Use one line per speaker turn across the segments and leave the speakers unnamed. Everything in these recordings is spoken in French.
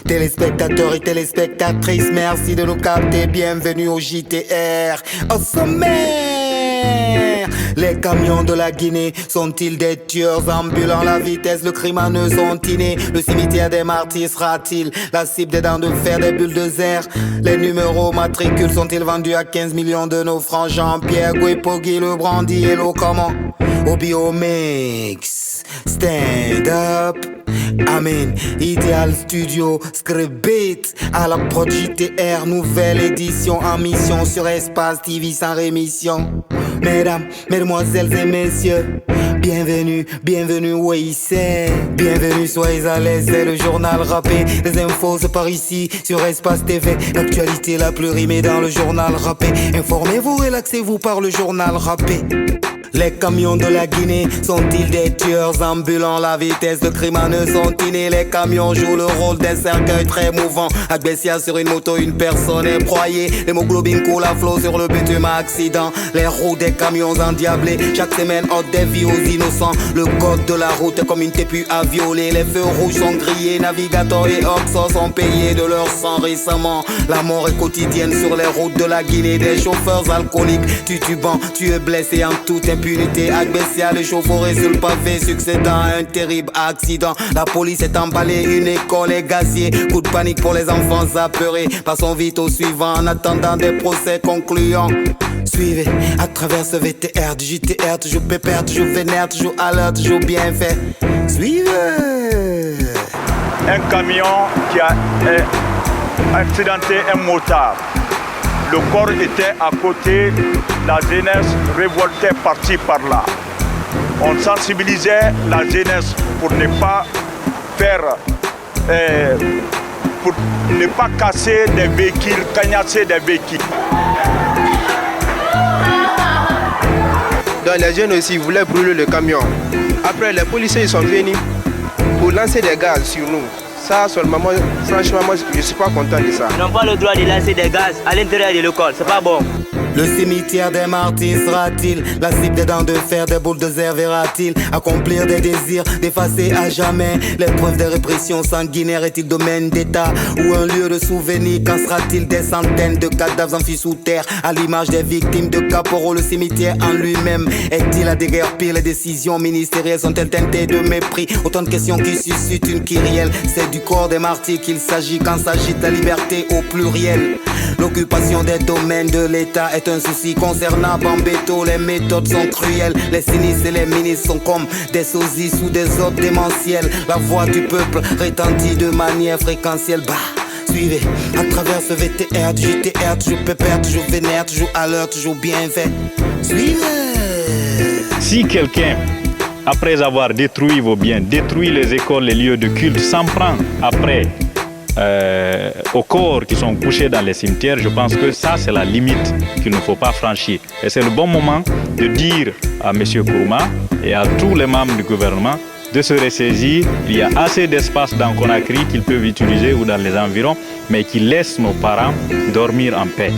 Téléspectateurs et téléspectatrices, merci de nous capter. Bienvenue au JTR. Au sommaire, les camions de la Guinée sont-ils des tueurs ambulants? La vitesse, le crime en eux sont innés. Le cimetière des martyrs sera-t-il la cible des dents de fer, des bulldozers? Les numéros matricules sont-ils vendus à 15 millions de nos francs? Jean-Pierre Guépogui, le brandy et l'eau comment? Au Biomix, stand up. Amen, Ideal Studio, Script Beat, à la prod JTR, nouvelle édition en mission sur Espace TV sans rémission. Mesdames, mesdemoiselles et messieurs, bienvenue, bienvenue, oui c'est. Bienvenue, soyez à l'aise, c'est le journal rappé. Les infos c'est par ici, sur Espace TV. L'actualité la plus rimée dans le journal rappé. Informez-vous, relaxez-vous par le journal rappé. Les camions de la Guinée sont-ils des tueurs ambulants? La vitesse de crime en eux sont innés. Les camions jouent le rôle d'un cercueil très mouvant. Agressia sur une moto, une personne est broyée. L'hémoglobine coule à flot sur le bitume à accident. Les roues des camions endiablés. Chaque semaine ôte des vies aux innocents. Le code de la route est comme une tépu à violer. Les feux rouges sont grillés. Navigator et Oxo sont payés de leur sang récemment. La mort est quotidienne sur les routes de la Guinée. Des chauffeurs alcooliques titubants, tués, blessés en toute impunité. Agressia, le chauffeur est sur le pavé, succédant à un terrible accident. La police est emballée, une école est gazier. Coup de panique pour les enfants apeurés. Passons vite au suivant en attendant des procès concluants. Suivez à travers ce VTR du JTR, toujours pépère, toujours vénère, toujours alerte, toujours bien fait. Suivez.
Un camion qui a accidenté un motard. Le corps était à côté, la jeunesse révoltée par-ci par-là. On sensibilisait la jeunesse pour ne pas faire, pour ne pas casser des véhicules, cagnasser des véhicules.
Donc les jeunes aussi voulaient brûler le camion. Après les policiers ils sont venus pour lancer des gaz sur nous. Ça seulement, franchement, moi je suis pas content de ça.
Ils n'ont pas le droit de lancer des gaz à l'intérieur de l'école, c'est pas bon.
Le cimetière des martyrs sera-t-il la cible des dents de fer, des bulldozers verra-t-il accomplir des désirs, d'effacer à jamais l'épreuve des répressions sanguinaires? Est-il domaine d'État ou un lieu de souvenir? Qu'en sera-t-il des centaines de cadavres enfuis sous terre à l'image des victimes de caporaux? Le cimetière en lui-même est-il à déguerpir? Les décisions ministérielles sont-elles teintées de mépris? Autant de questions qui suscitent une kyrielle. C'est du corps des martyrs qu'il s'agit quand s'agit de la liberté au pluriel. L'occupation des domaines de l'État est un souci concernant Bambeto. Les méthodes sont cruelles. Les sinistres et les ministres sont comme des sosies sous des ordres démentiels. La voix du peuple retentit de manière fréquentielle. Bah, suivez à travers ce VTR du JTR, toujours pépère, toujours vénère, toujours à l'heure, toujours bien fait. Suivez.
Si quelqu'un, après avoir détruit vos biens, détruit les écoles, les lieux de culte, s'en prend après aux corps qui sont couchés dans les cimetières, je pense que ça c'est la limite qu'il ne faut pas franchir. Et c'est le bon moment de dire à M. Kourouma et à tous les membres du gouvernement de se ressaisir. Il y a assez d'espace dans Conakry qu'ils peuvent utiliser ou dans les environs, mais qui laissent nos parents dormir en paix.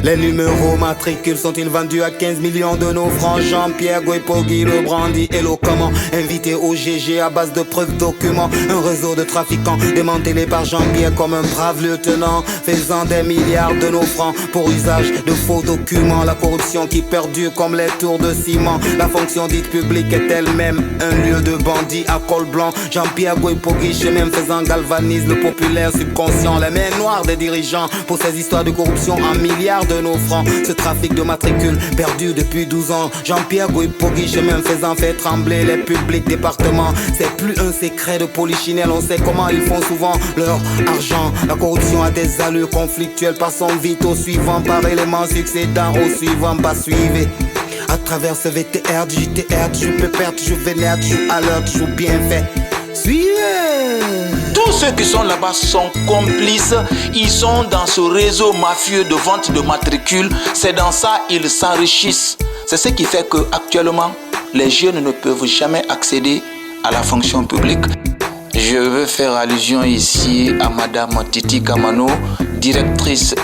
Les numéros matricules sont-ils vendus à 15 millions de nos francs? Jean-Pierre Guépogui, le brandy éloquemment, invité au GG à base de preuves documents. Un réseau de trafiquants démantelé par Jean-Pierre comme un brave lieutenant, faisant des milliards de nos francs pour usage de faux documents. La corruption qui perdure comme les tours de ciment. La fonction dite publique est elle-même un lieu de bandits à col blanc. Jean-Pierre Guépogui, chemin faisant, galvanise le populaire subconscient. Les mains noires des dirigeants pour ces histoires de corruption en milliards de nos francs. Ce trafic de matricules perdu depuis 12 ans. Jean-Pierre Guépogui, chemin faisant, fait trembler les publics départements. C'est plus un secret de polichinelle. On sait comment ils font souvent leur argent. La corruption a des allures conflictuelles. Passons vite au suivant par élément succédant au suivant. Bah suivez à travers ce VTR du JTR, toujours pépère, toujours vénère, toujours à l'heure, toujours bien fait. Suivez.
Tous ceux qui sont là-bas sont complices. Ils sont dans ce réseau mafieux de vente de matricules. C'est dans ça qu'ils s'enrichissent. C'est ce qui fait que actuellement les jeunes ne peuvent jamais accéder à la fonction publique. Je veux faire allusion ici à Madame Titi Kamano, directrice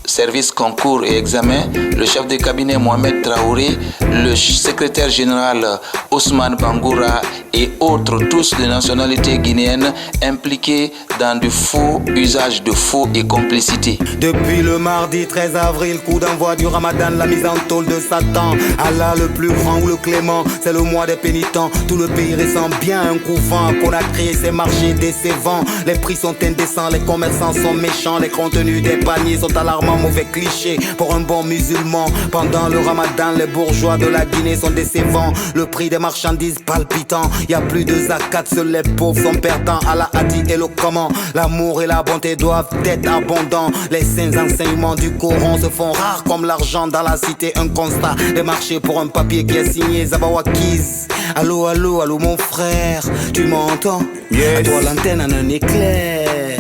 service concours et examen, le chef de cabinet Mohamed Traoré, le secrétaire général Ousmane Bangoura et autres, tous de nationalité guinéenne impliqués dans du faux, usage de faux et complicité.
Depuis le mardi 13 avril, coup d'envoi du Ramadan, la mise en tôle de Satan. Allah le plus grand ou le clément, c'est le mois des pénitents. Tout le pays ressent bien un couvent qu'on a créé ces marchés décevants. Les prix sont indécents, les commerçants sont méchants, les contenus des paniers sont alarmants, mauvais clichés pour un bon musulman. Pendant le Ramadan, les bourgeois de la Guinée sont décevants. Le prix des marchandises palpitant, y a plus de zakat, seuls les pauvres sont perdants. Allah a dit éloquemment, l'amour et la bonté doivent être abondants. Les saints enseignements du Coran se font rares comme l'argent dans la cité. Un constat, des marchés pour un papier qui est signé Zabawakiz. Allô, allô, allô mon frère, tu m'entends?
Yes.
À toi l'antenne en un éclair.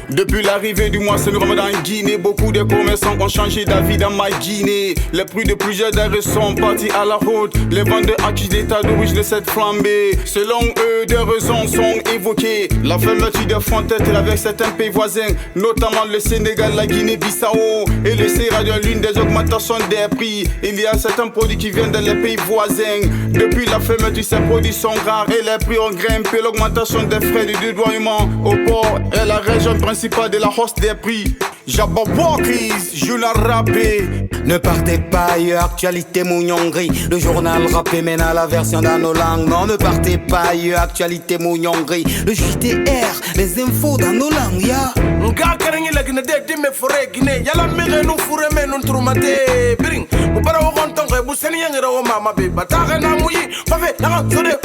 Depuis l'arrivée du mois, c'est le Ramadan en Guinée. Beaucoup de commerçants ont changé d'avis dans ma Guinée. Les prix de plusieurs denrées sont partis à la route. Les vendeurs accusent l'état d'origine de cette flambée. Selon eux, des raisons sont évoquées. La fermeture des frontières avec certains pays voisins, notamment le Sénégal, la Guinée-Bissau et le Sierra Leone, l'une des augmentations des prix. Il y a certains produits qui viennent des pays voisins. Depuis la fermeture, ces produits sont rares et les prix ont grimpé. L'augmentation des frais de dédouanement au port est la raison principale de la hausse des prix. Jabawakis, journal rappé.
Ne partez pas ailleurs, actualité Mouniongri. Le journal rappé mène à la version dans nos langues. Non, ne partez pas ailleurs, actualité Mouniongri. Le JTR, les infos dans nos langues, ya.
Nga karengi la gine de dime fore gine yala mire nu fure me nu trumate bring mu bara wo kon tonge bu seni yangira wo mama be bataka na muyi fafe na sode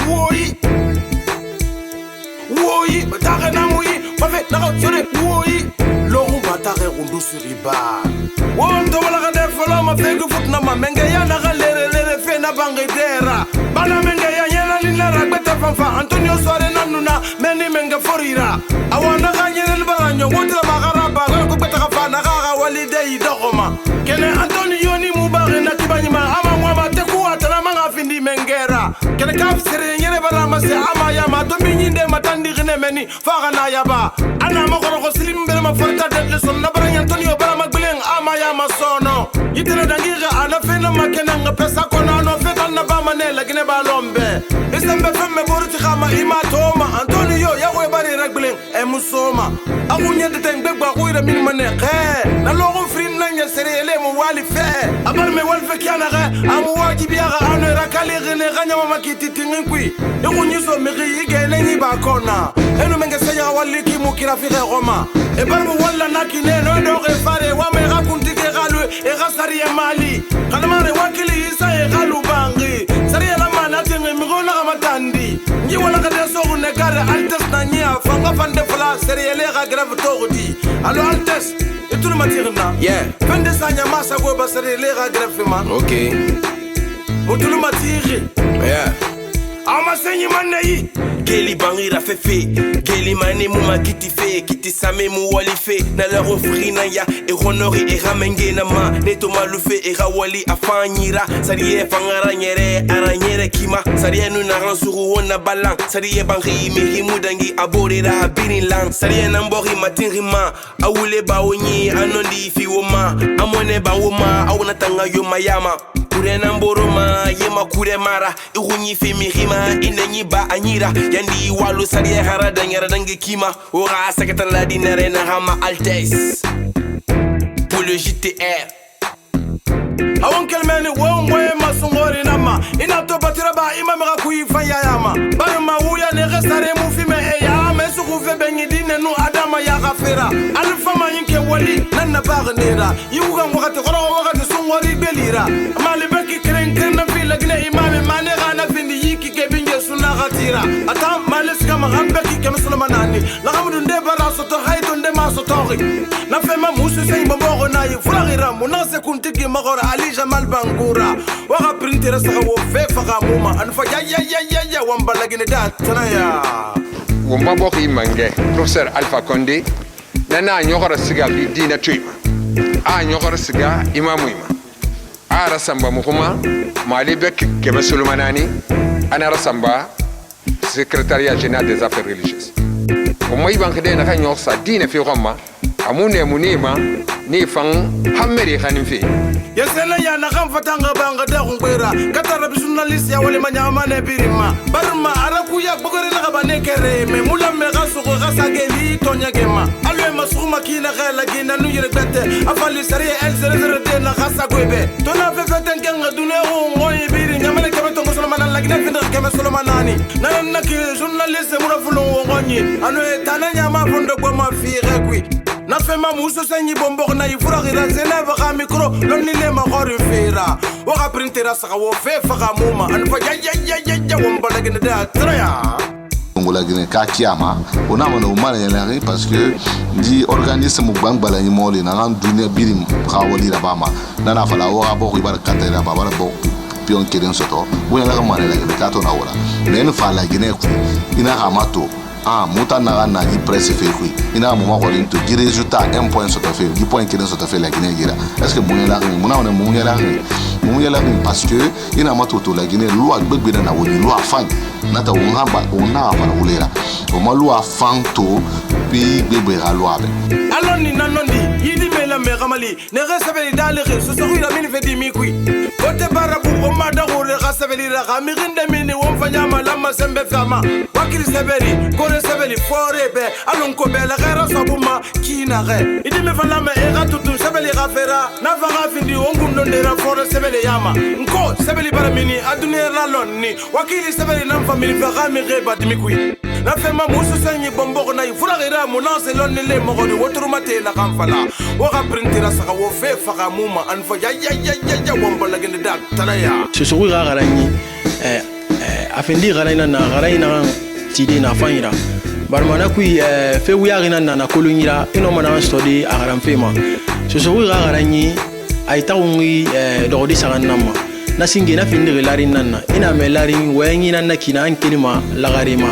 woyi bataka na muyi fafe na sode woyi loru bataka rundu siriba won to wala ga de folo ma fegu futna ma menge ya na ga lere fe na bangedera bana menge ya nyela ni na ragbeta fanfa Antonio Soare nanuna meni menge forira awana ga nyela baranyo wotla magaraba ko betaka fana ga walidei dogoma kene Antonio ni mubare na tibanyima ama mwama teku atana manga findi mengera kene kaf sere nyele barama se ama ya ma to minyinde matandi gine meni faga na yaba ana mo ko slim bele ma forta de son na baranya Antonio barama glen ama ya ma sono yitena dangira ana fena makena nga pesa kono no feta na ba manela gine balombe isembe femme borti khama imatoma Antonio ya ko bari raglen e musoma agunya de teng begba ko ira min mane khe na logo frin nanya serele mo wali fe abar me wal fe kana ga amu wajibi ya ga ano rakali gine ganya mama kititi ngui e gunyiso me gi gene ni ba kona eno menga senya wali ki mu kira fi Roma e bar mo wala nakine no do ge fare wa me ga kunti ke galu e ga sari e mali kana mare wakili isa e galu bangi sari la mana tenge mi gona ga matandi ni wala ga de so ne kare altes na nya fanga fande fala sari ele ga grave togdi alo altes e tout le matirna
Yeah.
fande sanya masa go ba sari ele ga grave ma
Ok.
mo tout le matiri
Yeah.
ama senyi manei
Geli bangira fefe Geli mane muma kiti fe Kiti same mu wali fe Na la refri na ya E honori e ramenge na ma Neto malufe e rawali afanyira Sariye fangara nyere Aranyere kima Sariye nuna ransuru wona balang Sariye bangri miri mudangi Abore da habini lang Sariye nambori matinri ma Awule ba onyi Anondi fi woma Amone ba woma Awuna tanga yoma yama Kure namboroma Yema kure mara Irunyi fe mirima Inenyi ba anyira Yandi walu sariye harada nyara dange kima Ora sakatan la dinere na rama Altes Pour le JTR
awon kelmeni won moye masungori nama ina to batira ba ima mega kuifanya yama bari ma wuya ne resare mu fi me e ya me su ku fe benyi dine nu adama ya gafera alfa ma yinke wali nan na ba nera yuga wakati kono wakati sungori belira mali beki kren kren na fi lagne imame mane gana findi yiki ke binge sunna gatira ata mali skama gambeki ke muslimanani la gamdu nde bara soto hayto nde ma sotori na fe ma musu sei bombo na yi fulagira mu na se kuntiki magora ali Jamal Bangoura waka printera saka wo fe faka muma anfa ya wambala gine dat tanaya
womba boki mange professeur Alpha Condé nana nyogora siga bi dina tuima a nyogora siga imamu ima a rasamba mukuma mali bek kebe sulumanani ana rasamba secrétariat général des affaires religieuses o moy banque de na nyogsa dina fi Roma amune munima ni fang hammeri khanim fi
yesena yana kan fatanga banga da kungbera katara journalist ya wale manyama ne birima barma arakuya bogore na kabane kere me mula me gaso go gasageli tonya gema alwe masuma kina gala gina nu yire bete afali sari el zere de na gasa gobe tona fe feten kenga dune o ngoy biri nyamale kabeto ngosolo manala gina finda kema solo manani nan nak journalist mura fulo ngoni anu etana nyama fondo go ma fi rekwi na fema muso sanyi bombo na ifura gira zeneva ga micro lonni le magori fera o ga printera sa wo fe fa ga muma an fa ya wombala gina da traya
Angola Guinée ka kiama ona mana umana yelari parce que di organisme bang bala ni moli na ran dunia birim khawali rabama nana fala o ga bo ibar katera baba bo pion keden soto wona la mana la ka to na wala men fala Guinée ku ina amato muta na na di presse fait kui ina mo ko rinto di résultat 1 point soto fait 10 points keden soto fait la Guinée gira est-ce que mon la mon la parce que ina mato to la Guinée loi gbegbe na woni loi fan nata ungamba una para ulera o malu afanto pi bebe halwabe
aloni nanondi yidi mela me gamali ne resabeli dale so so ila mini fedi mikui kote barabu o mada gore gasabeli ra gamirinde mini won fanyama lama sembe fama wakili sebeli kore sebeli forebe alon ko bela gara sabuma kina re idi me fala me era tutu sebeli gafera na vanga findi ongundo ndera fore sebeli yama nko sebeli baramini adunia laloni wakili sebeli na famille fagami reba dimikui na fema muso sanyi bombo na ifura gira munase lonne le mogoni woturumate na kamfala wo ga printera saka wo fe faga muma anfa ya bombo la gende da talaya
so ga garanyi afendi garayna na garayna tidi na fanyira barmana kui fe wuya gina na kolonyira ino mana study agaram fema so ga garanyi ay tawungi dogodi saganama na singe na finde larin nanna ina me larin wayangi nanna kina an kelima lagarima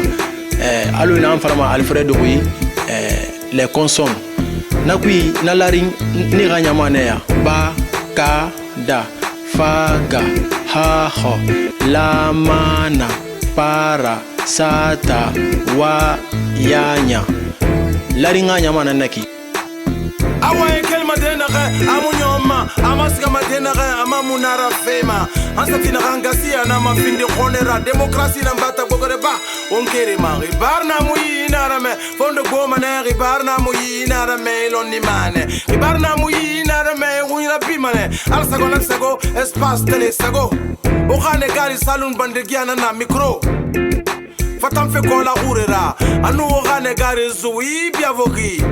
alo ina an farama alfredo wi les consonnes na kui na larin ni ganyama ne ya ba ka da fa ga ha ho la mana para sata wa yanya larin ganyama nanaki
awaye kelma denare amunyoma amaska madenare amamunara fema ansatina rangasia na mafindi khonera demokrasi na mbata bogore ba onkere ma ribarna muyina me fondo goma na ribarna muyina me lonni mane ribarna muyina me unyira bimane alsago sago espace tele sago okhane gari salon bandegiana na micro fatam fe kola urera anu okhane gari zuwi biavogi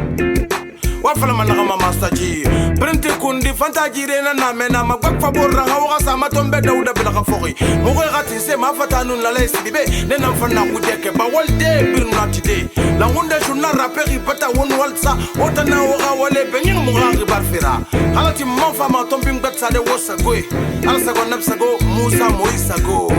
wafala managama mastaji printe kundi fantaji rena na mena magwak faborra hawa sama tombe dauda bilaka fogi mogo gati se mafatanu la lesi dibe nena mfana kudeke ba walde birnatide la ngunde journal raperi pata won walsa otana oga wale benyin mugari barfira halati mafa ma tombi mgatsa de wosagoy alsago napsago musa moisago